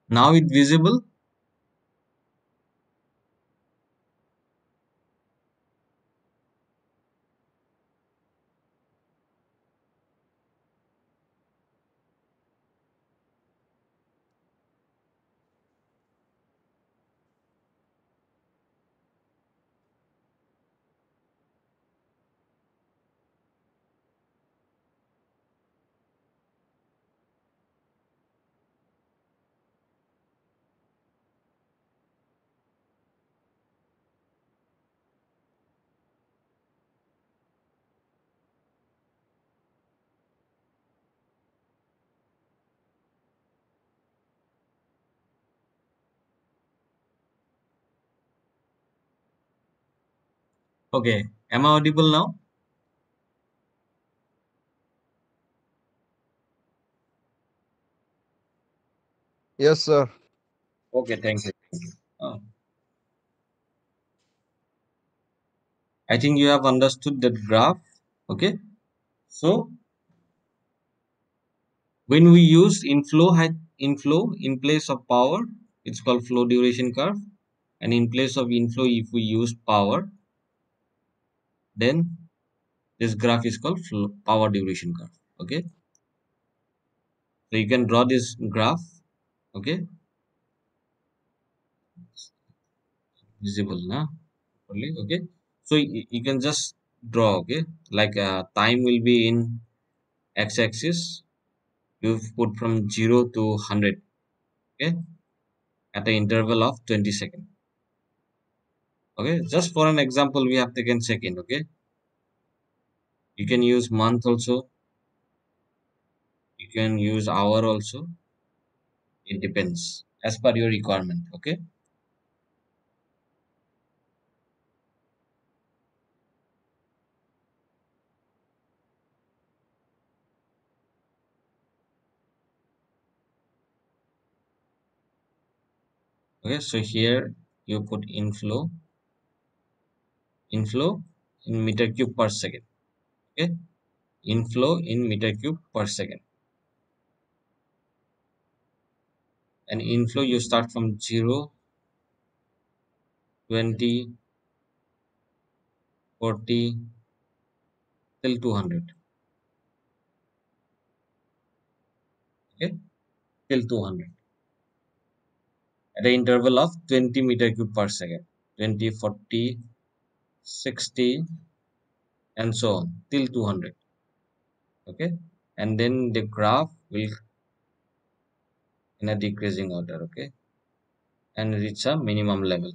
Now it visible. Okay, am I audible now? Yes, sir. Okay, thank you. Uh, I think you have understood that graph. Okay, so when we use inflow in place of power, it's called flow duration curve. And in place of inflow, if we use power, then this graph is called power duration curve. Okay, so you can draw this graph. Okay, visible now. Okay, so you can just draw. Okay, like time will be in x-axis. You've put from 0 to 100. Okay, at the interval of 20 seconds. Okay, just for an example, we have taken second. Okay, you can use month also, you can use hour also. It depends as per your requirement. Okay, okay, so here you put inflow in meter cube per second. Okay, inflow in meter cube per second. And inflow you start from 0, 20, 40 till 200. Okay, till 200 at the interval of 20 meter cube per second. 20, 40, 60, and so on till 200. Okay, and then the graph will in a decreasing order. Okay, and reach a minimum level.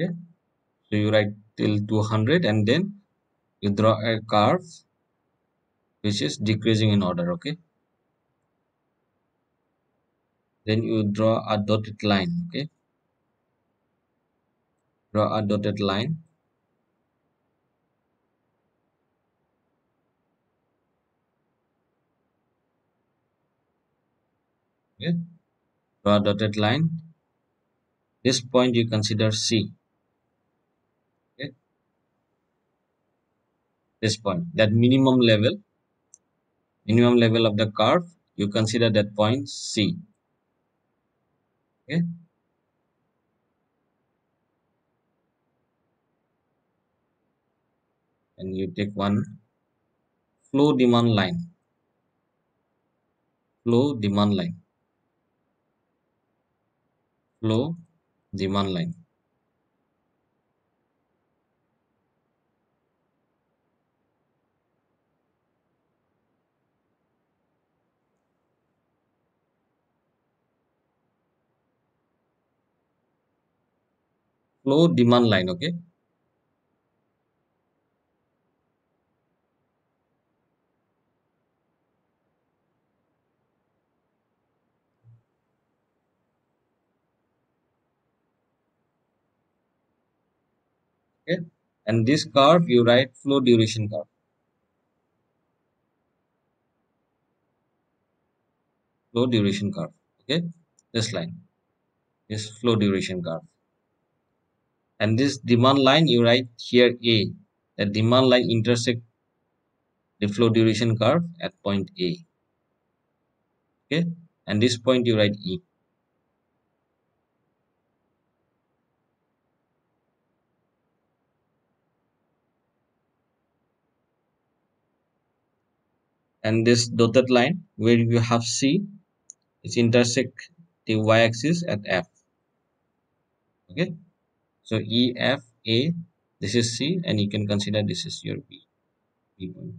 Okay, so you write till 200 and then you draw a curve which is decreasing in order. Okay, then you draw a dotted line. Okay, draw a dotted line. Okay, draw a dotted line. This point you consider C. Okay, this point, that minimum level of the curve, you consider that point C. Okay, and you take one flow demand line, flow demand line, flow demand line, flow demand line. Okay, Okay, and this curve you write flow duration curve. Flow duration curve. Okay, this line is flow duration curve, and this demand line you write here A. The demand line intersect the flow duration curve at point A. Okay, and this point you write E. And this dotted line where you have C is intersect the y-axis at F. Okay, so E, F, A, this is C, and you can consider this is your B point.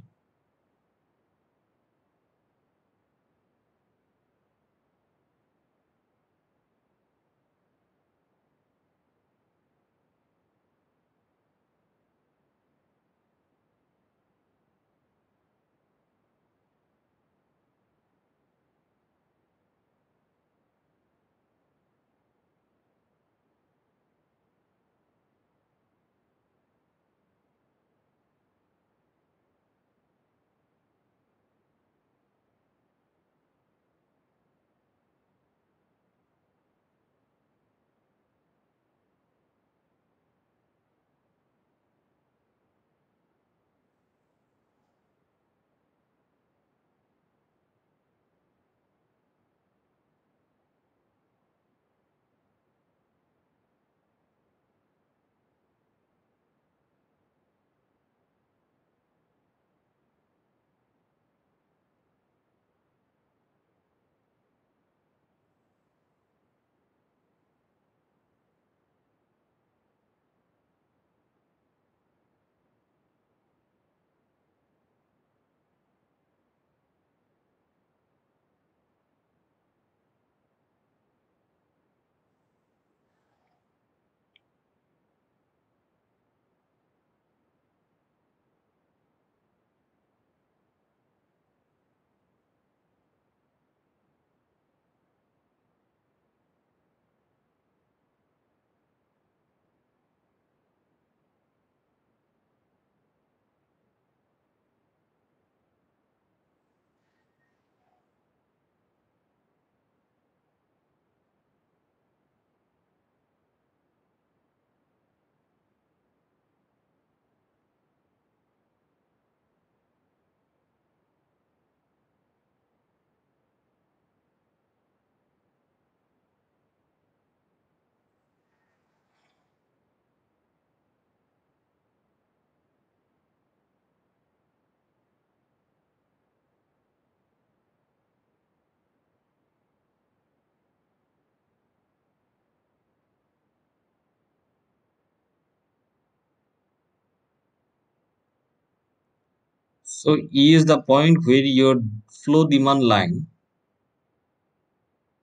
So E is the point where your flow demand line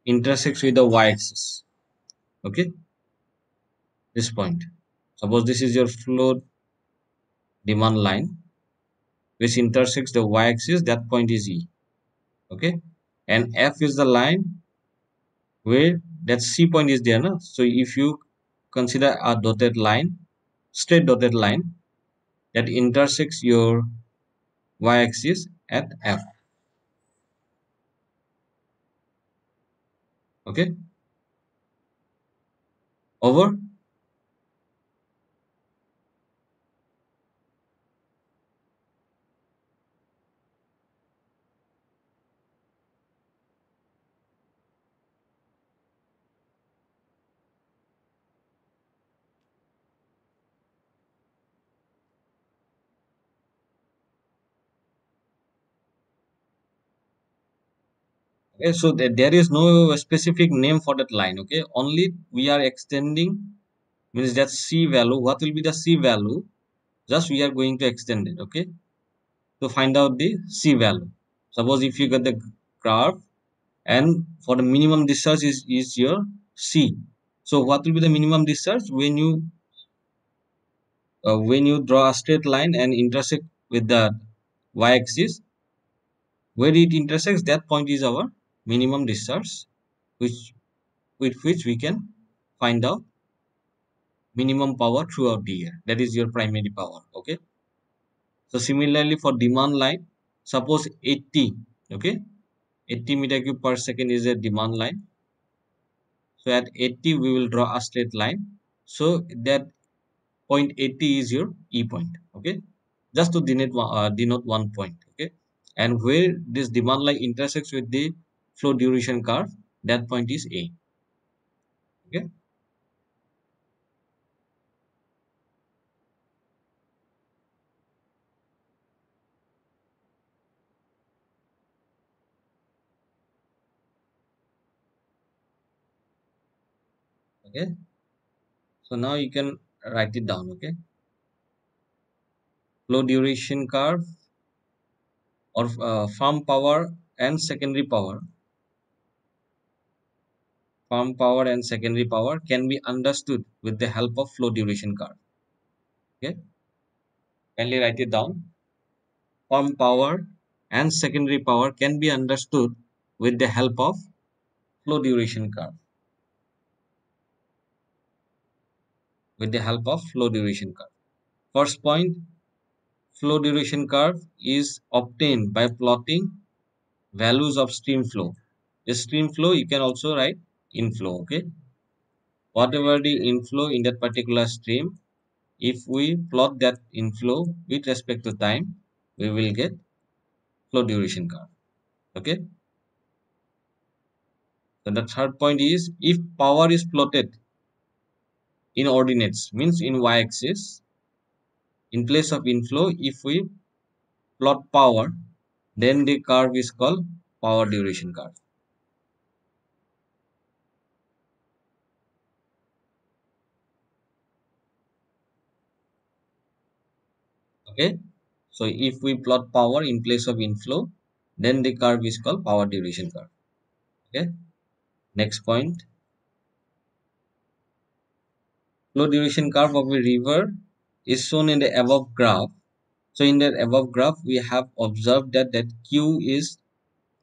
intersects with the y-axis. Okay, this point. Suppose this is your flow demand line which intersects the y-axis. That point is E. Okay, and F is the line where that C point is there. No? So if you consider a dotted line, straight dotted line that intersects your y-axis at F. Okay, over. Okay, so there is no specific name for that line. Okay, only we are extending means that C value. What will be the C value? Just we are going to extend it. Okay, to find out the C value. Suppose if you get the graph and for the minimum discharge is your C. So what will be the minimum discharge when you draw a straight line and intersect with the y-axis? Where it intersects, that point is our minimum discharge, which with which we can find out minimum power throughout the year. That is your primary power. Okay. So similarly for demand line, suppose 80. Okay. 80 meter cube per second is a demand line. So at 80 we will draw a straight line. So that point 80 is your E point. Okay. Just to denote one point. Okay. And where this demand line intersects with the flow duration curve, that point is A. Okay. Okay. So now you can write it down. Okay. Flow duration curve or farm power and secondary power. Farm power and secondary power can be understood with the help of flow duration curve. Okay. Kindly write it down. Farm power and secondary power can be understood with the help of flow duration curve. With the help of flow duration curve. First point, flow duration curve is obtained by plotting values of stream flow. The stream flow you can also write inflow. Okay. Whatever the inflow in that particular stream, if we plot that inflow with respect to time, we will get flow duration curve. Okay. So the third point is if power is plotted in ordinates, means in y-axis, in place of inflow, if we plot power, then the curve is called power duration curve. Okay. So if we plot power in place of inflow, then the curve is called power duration curve. Okay. Next point, flow duration curve of a river is shown in the above graph. So in that above graph, we have observed that Q is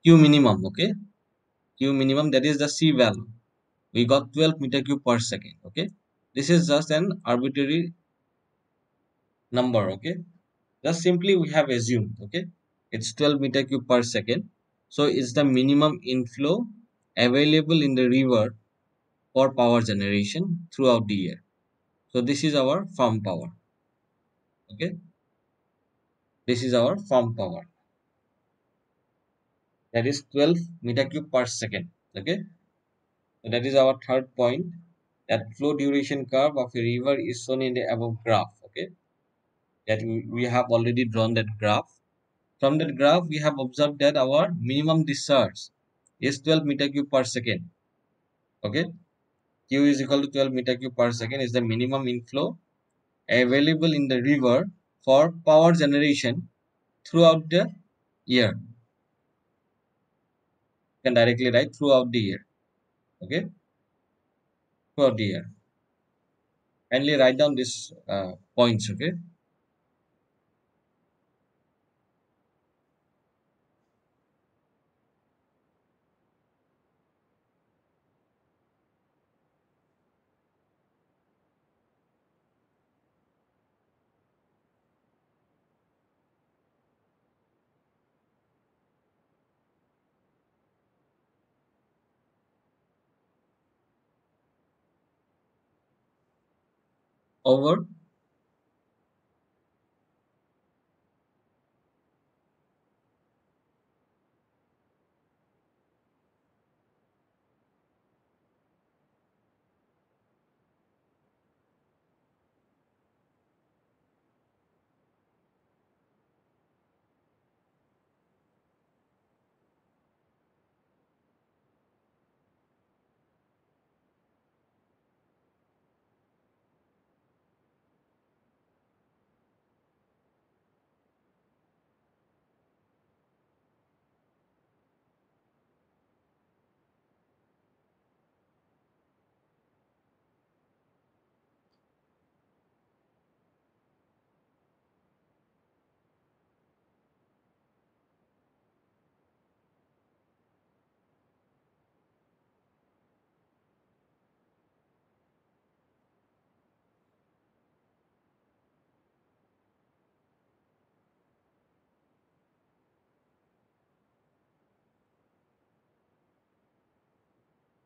Q minimum. Okay. Q minimum, that is the C value. We got 12 meter cube per second. Okay. This is just an arbitrary number. Okay. Just simply we have assumed. Okay. It's 12 meter cube per second. So it's the minimum inflow available in the river for power generation throughout the year. So this is our farm power. Okay. This is our farm power. That is 12 meter cube per second. Okay. So that is our third point. That flow duration curve of a river is shown in the above graph. Okay. That we have already drawn that graph. From that graph, we have observed that our minimum discharge is 12 meter cube per second. Okay. Q is equal to 12 meter cube per second is the minimum inflow available in the river for power generation throughout the year. You can directly write throughout the year. Okay. Throughout the year. Kindly write down these points. Okay. Over.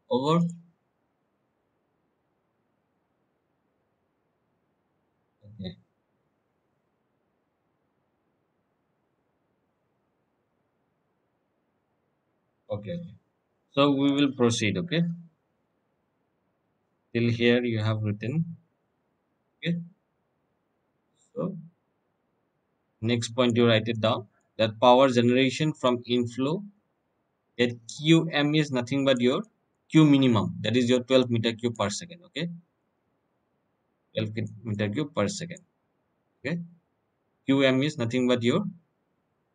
over. Okay, okay, okay. So we will proceed. Okay, till here you have written. Okay, so next point you write it down. That power generation from inflow, that QM is nothing but your Q minimum. That is your 12 meter cube per second. Okay, 12 meter cube per second. Okay, QM is nothing but your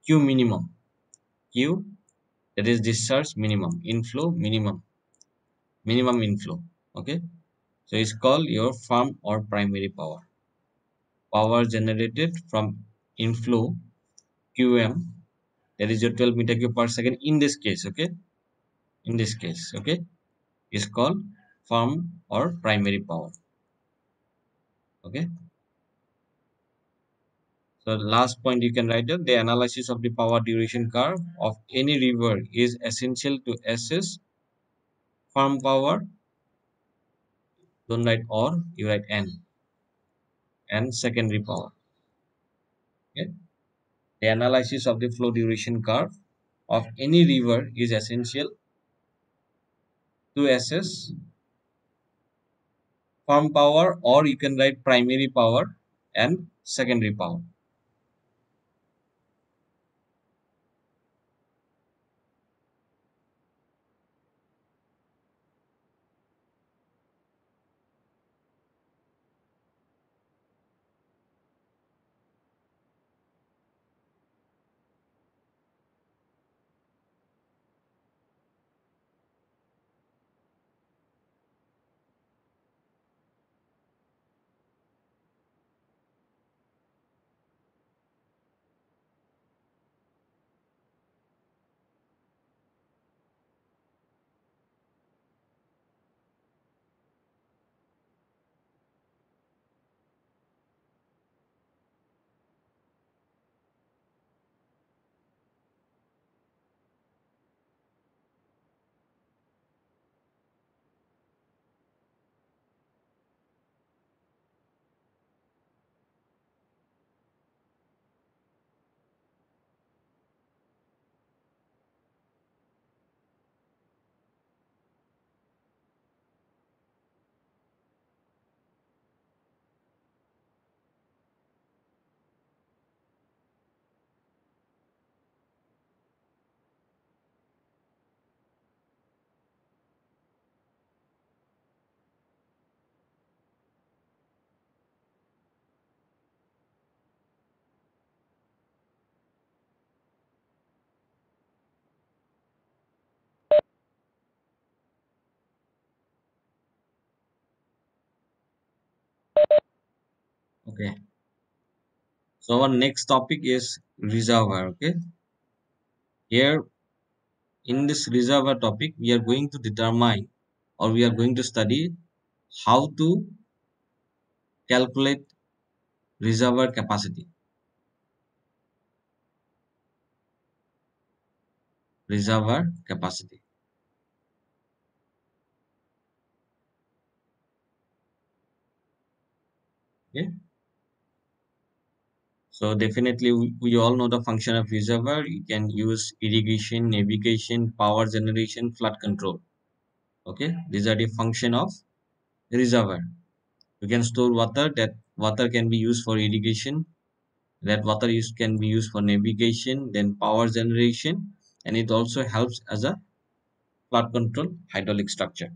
Q minimum. Q, that is discharge minimum, inflow minimum, minimum inflow. Okay, so it's called your farm or primary power. Power generated from inflow QM, that is your 12 meter cube per second in this case. Okay, in this case, okay, is called farm or primary power. Okay, so the last point you can write down, the analysis of the power duration curve of any river is essential to assess farm power. Don't write or, you write and secondary power. Okay, the analysis of the flow duration curve of any river is essential to assess farm power, or you can write primary power and secondary power. Okay, so our next topic is reservoir. Okay, here in this reservoir topic, we are going to determine, or we are going to study how to calculate reservoir capacity. Reservoir capacity. Okay, so definitely we all know the function of reservoir. You can use irrigation, navigation, power generation, flood control. Okay, these are the function of reservoir. You can store water. That water can be used for irrigation. That water use can be used for navigation, then power generation, and it also helps as a flood control hydraulic structure.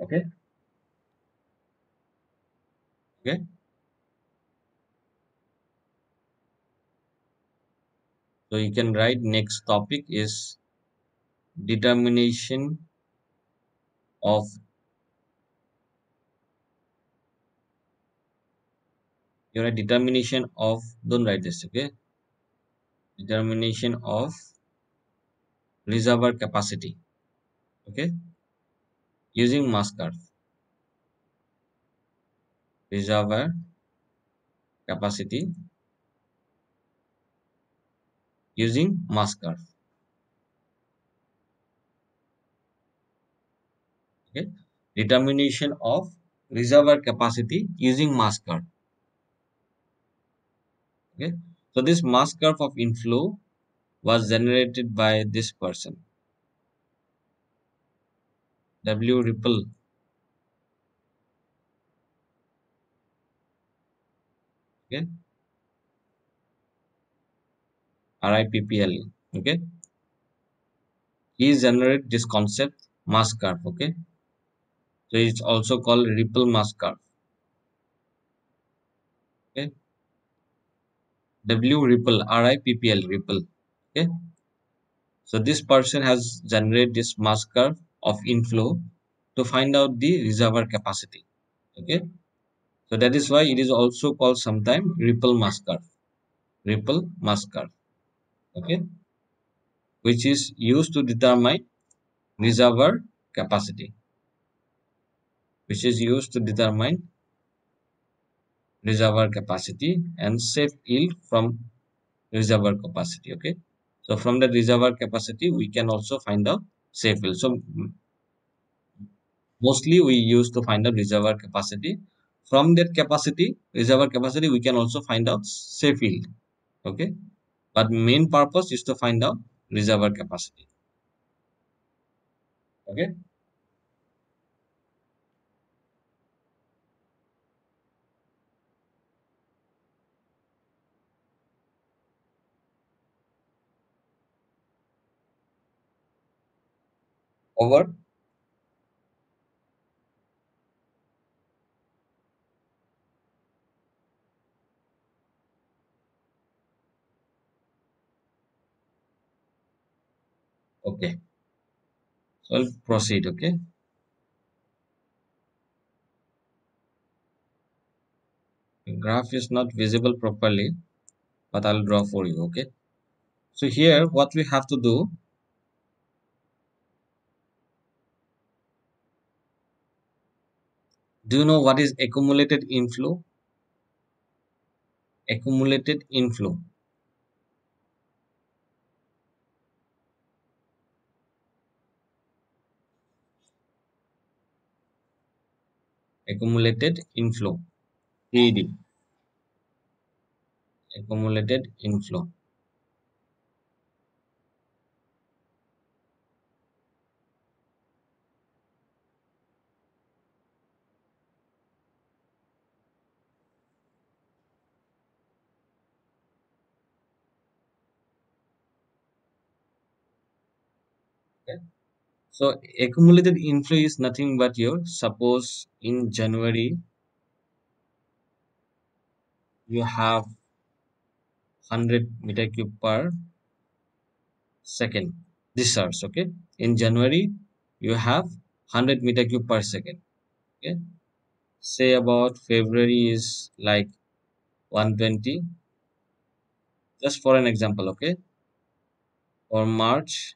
Okay, okay. So you can write next topic is determination of, you write determination of, don't write this. Okay, determination of reservoir capacity. Okay, using mass curve. Reservoir capacity using mass curve. Okay, determination of reservoir capacity using mass curve. Okay, so this mass curve of inflow was generated by this person, W Ripple. Okay, RIPPL. Okay, he generated this concept mass curve. Okay, so it's also called ripple mass curve. Okay, W Ripple, RIPPL Ripple. Okay, so this person has generated this mass curve of inflow to find out the reservoir capacity. Okay, so that is why it is also called sometime ripple mass curve. Ripple mass curve. Okay, which is used to determine reservoir capacity. Which is used to determine reservoir capacity and safe yield from reservoir capacity. Okay, so from the reservoir capacity we can also find out safe yield. So mostly we use to find out reservoir capacity. From that capacity, reservoir capacity, we can also find out safe yield. Okay, but main purpose is to find out reservoir capacity. Okay, over. Okay, so I'll proceed. Okay, the graph is not visible properly, but I'll draw for you. Okay, so here what we have to do. Do you know what is accumulated inflow? Accumulated inflow. Accumulated inflow. AD. Accumulated inflow. Okay. So accumulated inflow is nothing but your, suppose in January you have 100 meter cube per second discharge. Okay, in January you have 100 meter cube per second. Okay, say about February is like 120, just for an example. Okay, or March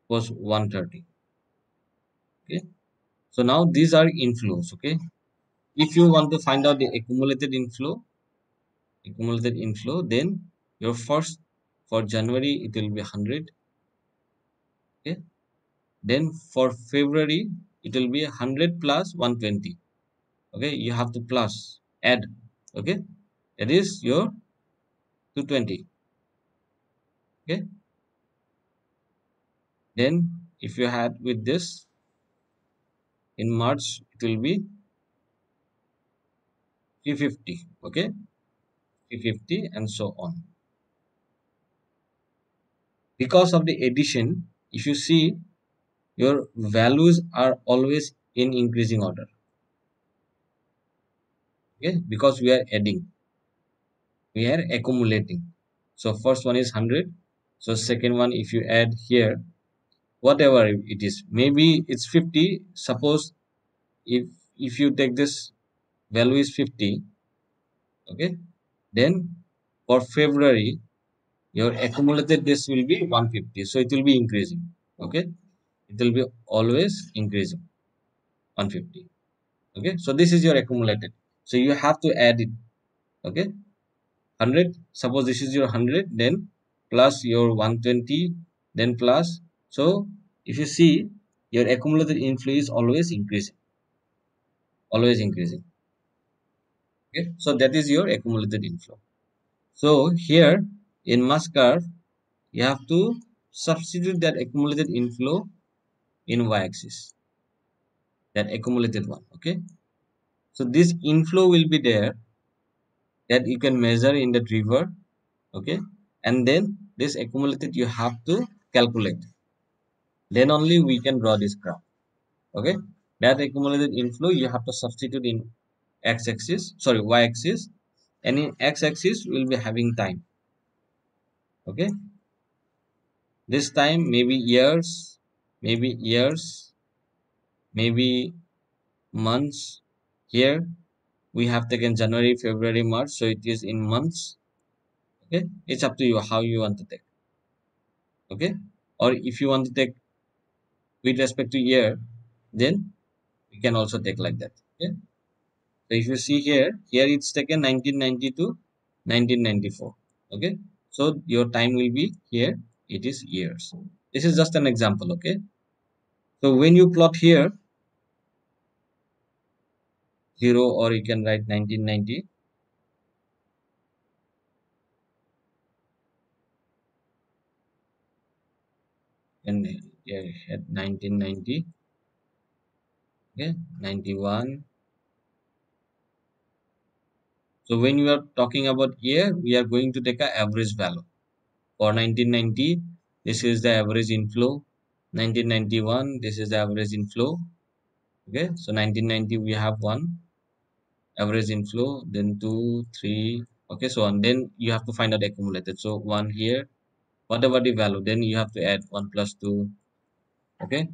was 130. Okay, so now these are inflows. Okay, if you want to find out the accumulated inflow, then your first, for January it will be 100. Okay, then for February it will be 100 plus 120. Okay, you have to plus add. Okay, that is your 220. Okay, then if you had with this in March it will be 350. Okay, 350 and so on. Because of the addition, if you see, your values are always in increasing order. Okay, because we are adding, we are accumulating. So first one is 100. So second one, if you add here, whatever it is, maybe it's 50. Suppose if you take this value is 50. Okay, then for February your accumulated this will be 150, so it will be increasing. Okay, it will be always increasing 150. Okay, so this is your accumulated, so you have to add it. Okay, 100, suppose this is your 100, then plus your 120, then plus. So if you see, your accumulated inflow is always increasing. Okay, so that is your accumulated inflow. So here in mass curve, you have to substitute that accumulated inflow in y-axis, that accumulated one. Okay, so this inflow will be there that you can measure in the river. Okay, and then this accumulated you have to calculate. Then only we can draw this graph. Okay, that accumulated inflow you have to substitute in x-axis, sorry, y-axis, and in x-axis will be having time. Okay, this time maybe years, maybe months. Here we have taken January, February, March, so it is in months. Okay, it's up to you how you want to take. Okay, or if you want to take with respect to year, then we can also take like that. Okay, so if you see here it's taken 1990 to 1994. Okay, so your time will be here, it is years. This is just an example. Okay, so when you plot here 0, or you can write 1990, and here at 1990. Okay, 91. So when you are talking about year, we are going to take a average value. For 1990, this is the average inflow. 1991, this is the average inflow. Okay, so 1990 we have one average inflow, then two, three, okay, so on. Then you have to find out accumulated. So one here, whatever the value, then you have to add one plus two. Okay,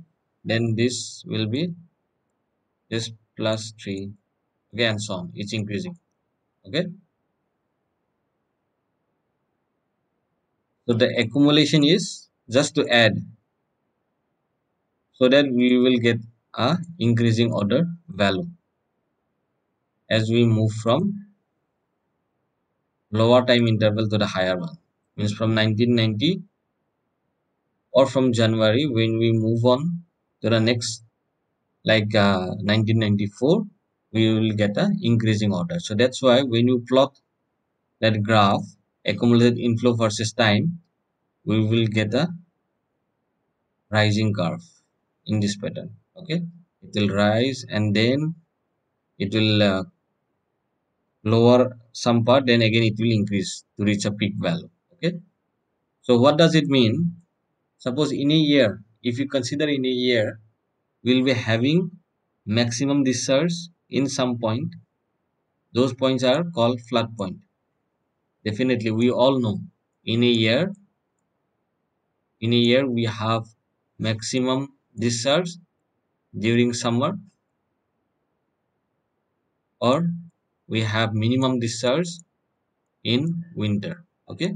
then this will be this plus three. Okay, and so on. It's increasing. Okay, so the accumulation is just to add, so that we will get a increasing order value as we move from lower time interval to the higher one. Means from 1990 or from January, when we move on to the next, like 1994, we will get a increasing order. So that's why when you plot that graph, accumulated inflow versus time, we will get a rising curve in this pattern. Okay, it will rise and then it will lower some part, then again it will increase to reach a peak value. Okay, so what does it mean? Suppose in a year, if you consider in a year, we'll be having maximum discharge in some point. Those points are called flood point. Definitely we all know in a year we have maximum discharge during summer, or we have minimum discharge in winter. Okay,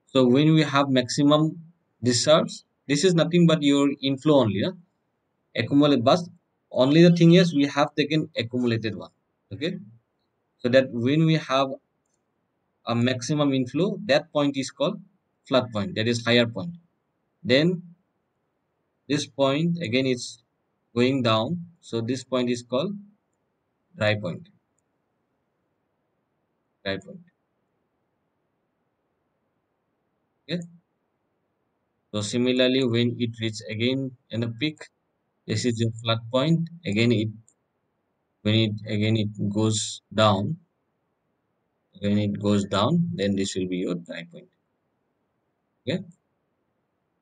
so when we have maximum discharge, this is nothing but your inflow only, accumulate, but only the thing is we have taken accumulated one. Okay, so that when we have a maximum inflow, that point is called flood point, that is higher point. Then this point again is going down, so this point is called dry point. Dry point. Okay, so similarly when it reaches again in a peak, this is your flood point. Again it, when it again it goes down, when it goes down, then this will be your dry point. Okay,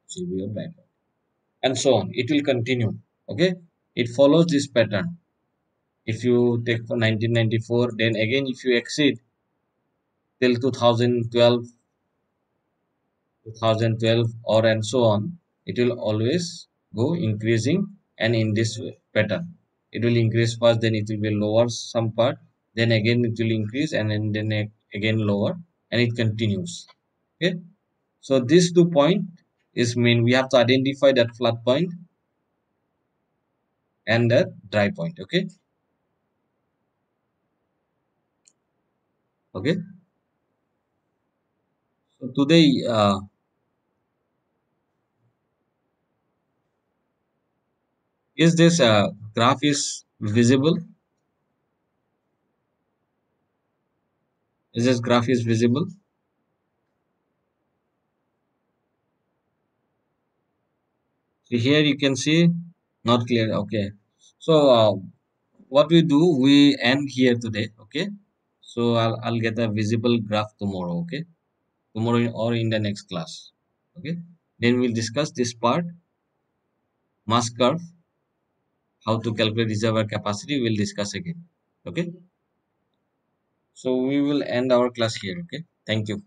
this will be your dry point, and so on. It will continue. Okay, it follows this pattern. If you take for 1994, then again if you exceed till 2012 or and so on, it will always go increasing, and in this pattern. It will increase first, then it will be lower some part, then again it will increase, and then again lower, and it continues. Okay, so these 2 point is mean we have to identify that flood point and the dry point. Okay, okay. So today Is this graph is visible? Is this graph is visible? So here you can see not clear. Okay. So what we do, we end here today. Okay. So I'll get a visible graph tomorrow. Okay. Tomorrow or in the next class. Okay. Then we'll discuss this part, mass curve, how to calculate reservoir capacity. We'll discuss again. Okay. So we will end our class here. Okay. Thank you.